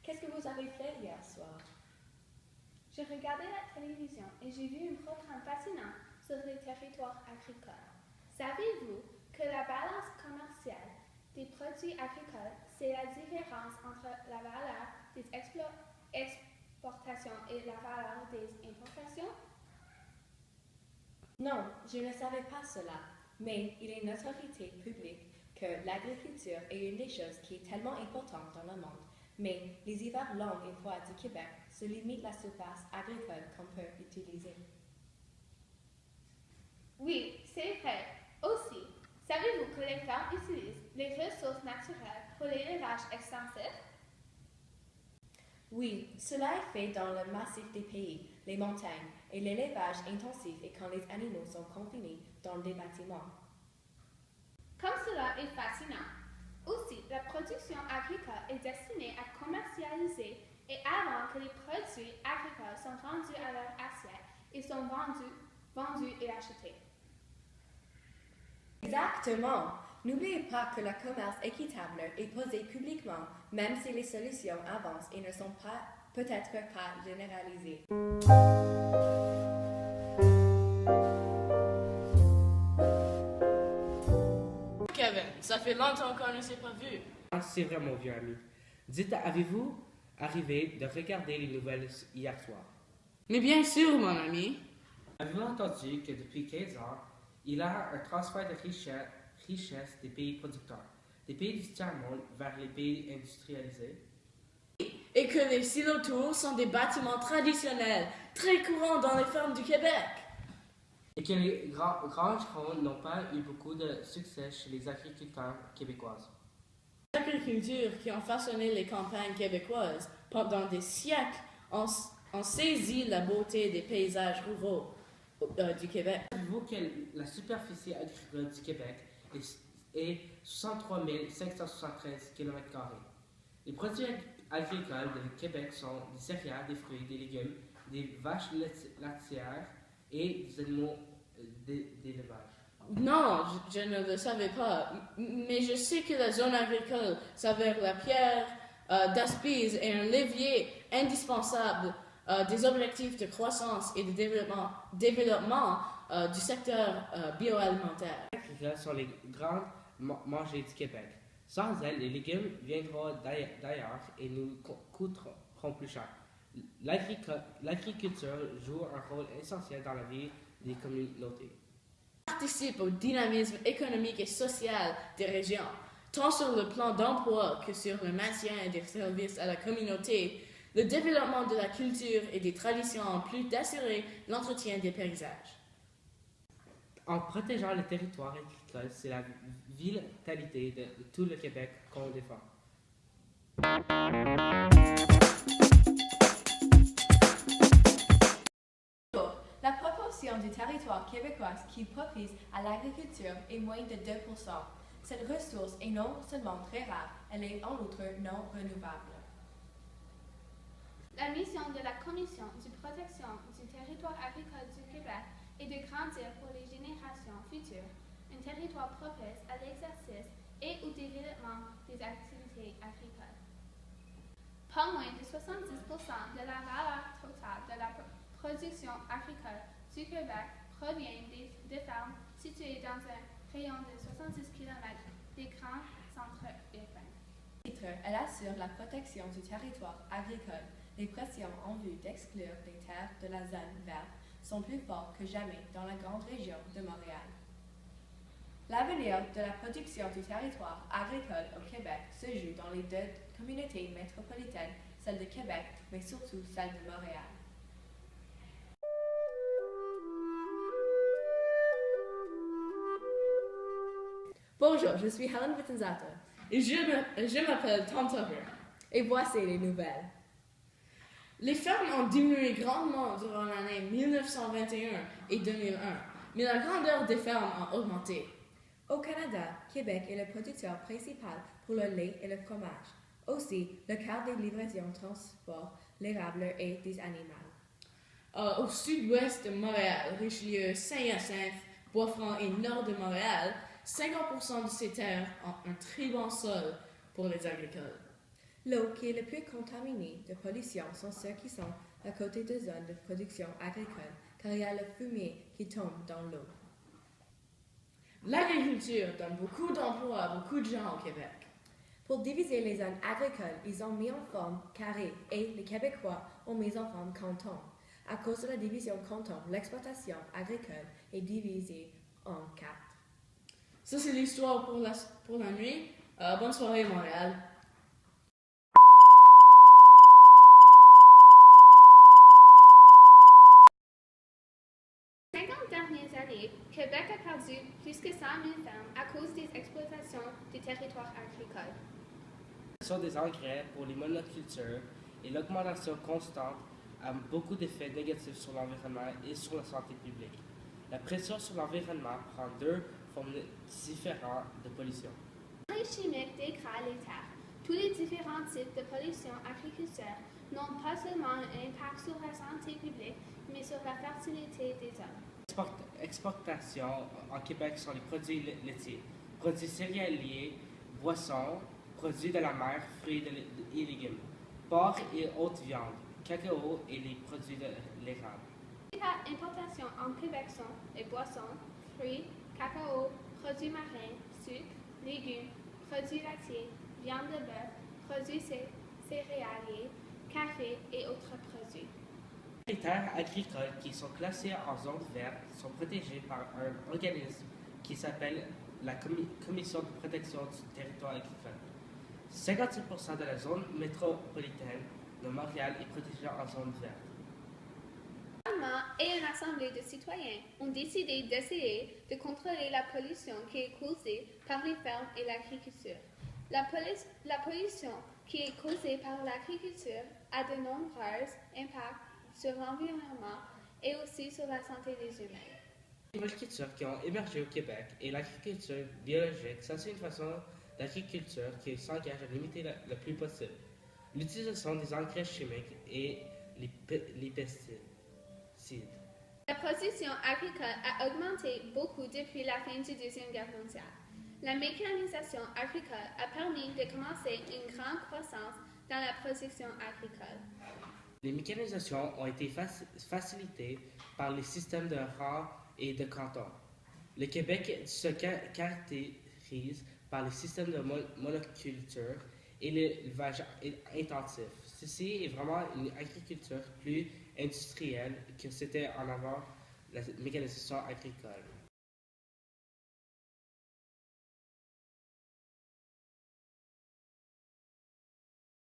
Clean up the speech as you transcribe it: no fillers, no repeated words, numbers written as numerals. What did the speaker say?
Qu'est-ce que vous avez fait hier soir? J'ai regardé la télévision et j'ai vu un programme fascinant sur les territoires agricoles. Savez-vous que la balance commerciale des produits agricoles, c'est la différence entre la valeur des exportations et la valeur des importations? Non, je ne savais pas cela, mais il est notoriété publique que l'agriculture est une des choses qui est tellement importante dans le monde. Mais les hivers longs et froids du Québec se limitent la surface agricole qu'on peut utiliser. Oui, c'est vrai. Aussi, savez-vous que les fermes utilisent les ressources naturelles pour l'élevage extensif? Oui, cela est fait dans le massif des pays, les montagnes, et l'élevage intensif est quand les animaux sont confinés dans des bâtiments. Comme cela est fascinant. Aussi, la production agricole est destinée à commercialiser et avant que les produits agricoles sont rendus à leur assiette, ils sont vendus et achetés. Exactement. N'oubliez pas que le commerce équitable est posé publiquement, même si les solutions avancent et ne sont peut-être pas généralisées. Kevin, ça fait longtemps qu'on ne s'est pas vu. C'est vrai, mon vieux ami. Dites, avez-vous arrivé de regarder les nouvelles hier soir? Mais bien sûr, mon ami. Avez-vous entendu que depuis 15 ans, il y a un transfert de richesse des pays producteurs, des pays du tiers-monde vers les pays industrialisés? Et que les silotours sont des bâtiments traditionnels, très courants dans les fermes du Québec. Et que les grangerons n'ont pas eu beaucoup de succès chez les agriculteurs québécoises. L'agriculture qui ont façonné les campagnes québécoises pendant des siècles ont saisi la beauté des paysages ruraux du Québec. Savez-vous que la superficie agricole du Québec est 63 573 km²? Les produits agricoles du Québec sont des céréales, des fruits, des légumes, des vaches laitières et des animaux d'élevage. Non, je ne le savais pas, mais je sais que la zone agricole s'avère la pierre d'aspise et un levier indispensable des objectifs de croissance et de développement du secteur bioalimentaire. Les agricoles sont les grandes mangées du Québec. Sans elles, les légumes viendront d'ailleurs et nous coûteront plus cher. L'agriculture joue un rôle essentiel dans la vie des communautés. Participe au dynamisme économique et social des régions, tant sur le plan d'emploi que sur le maintien des services à la communauté, le développement de la culture et des traditions en plus d'assurer l'entretien des paysages. En protégeant le territoire agricole, c'est la vitalité de tout le Québec qu'on défend. La proportion du territoire québécois qui propose à l'agriculture est moins de 2%. Cette ressource est non seulement très rare, elle est en outre non renouvelable. La mission de la Commission de protection du territoire agricole du Québec est de grandir pour les générations futures un territoire propice à l'exercice et au développement des activités agricoles. Pas moins de 70% de la valeur totale de la production agricole du Québec provient de fermes situées dans un rayon de 70 km des grands centres urbains. Elle assure la protection du territoire agricole. Les pressions en vue d'exclure les terres de la zone verte sont plus fortes que jamais dans la grande région de Montréal. L'avenir de la production du territoire agricole au Québec se joue dans les deux communautés métropolitaines, celle de Québec, mais surtout celle de Montréal. Bonjour, je suis Helen Wittenzato. Et je m'appelle Tom Tucker. Et voici les nouvelles. Les fermes ont diminué grandement durant l'année 1921 et 2001, mais la grandeur des fermes a augmenté. Au Canada, Québec est le producteur principal pour le lait et le fromage. Aussi, le quart des livraisons transportent l'érable et des animaux. Au sud-ouest de Montréal, Richelieu, Saint-Hyacinthe, Bois-Franc et nord de Montréal, 50% de ces terres ont un très bon sol pour les agricoles. L'eau qui est le plus contaminée de pollution sont ceux qui sont à côté des zones de production agricole, car il y a le fumier qui tombe dans l'eau. L'agriculture donne beaucoup d'emplois à beaucoup de gens au Québec. Pour diviser les zones agricoles, ils ont mis en forme carrée et les Québécois ont mis en forme canton. À cause de la division canton, l'exploitation agricole est divisée en 4. Ça, c'est l'histoire pour la nuit. Bonne soirée, Montréal. Ces 50 dernières années, Québec a perdu plus que 100 000 fermes à cause des exploitations du territoire agricole. L'utilisation des engrais pour les monocultures et l'augmentation constante a beaucoup d'effets négatifs sur l'environnement et sur la santé publique. La pression sur l'environnement prend deux formes différentes de pollution. Les chimiques dégradent les terres. Tous les différents types de pollution agriculture n'ont pas seulement un impact sur la santé publique, mais sur la fertilité des sols. Exportations en Québec sont les produits laitiers, produits céréaliers, boissons, produits de la mer, fruits et légumes, porc et haute viande, cacao et les produits de l'érable. Les importations en Québec sont les boissons, fruits, cacao, produits marins, sucre, légumes, produits laitiers, viande de bœuf, produits céréaliers, café et autres produits. Les terres agricoles qui sont classées en zone verte sont protégées par un organisme qui s'appelle la Commission de protection du territoire agricole. 57% de la zone métropolitaine de Montréal est protégée en zone verte. Le Parlement et une assemblée de citoyens ont décidé d'essayer de contrôler la pollution qui est causée par les fermes et l'agriculture. La pollution qui est causée par l'agriculture a de nombreux impacts sur l'environnement et aussi sur la santé des humains. Les monocultures qui ont émergé au Québec et l'agriculture biologique, ça c'est une façon d'agriculture qui s'engage à limiter le plus possible l'utilisation des engrais chimiques et les pesticides. La production agricole a augmenté beaucoup depuis la fin du Deuxième Guerre mondiale. La mécanisation agricole a permis de commencer une grande croissance dans la production agricole. Les mécanisations ont été facilitées par les systèmes de rang et de canton. Le Québec se caractérise par les systèmes de monoculture et l'élevage intensif. Ceci est vraiment une agriculture plus industrielle que c'était en avant la mécanisation agricole.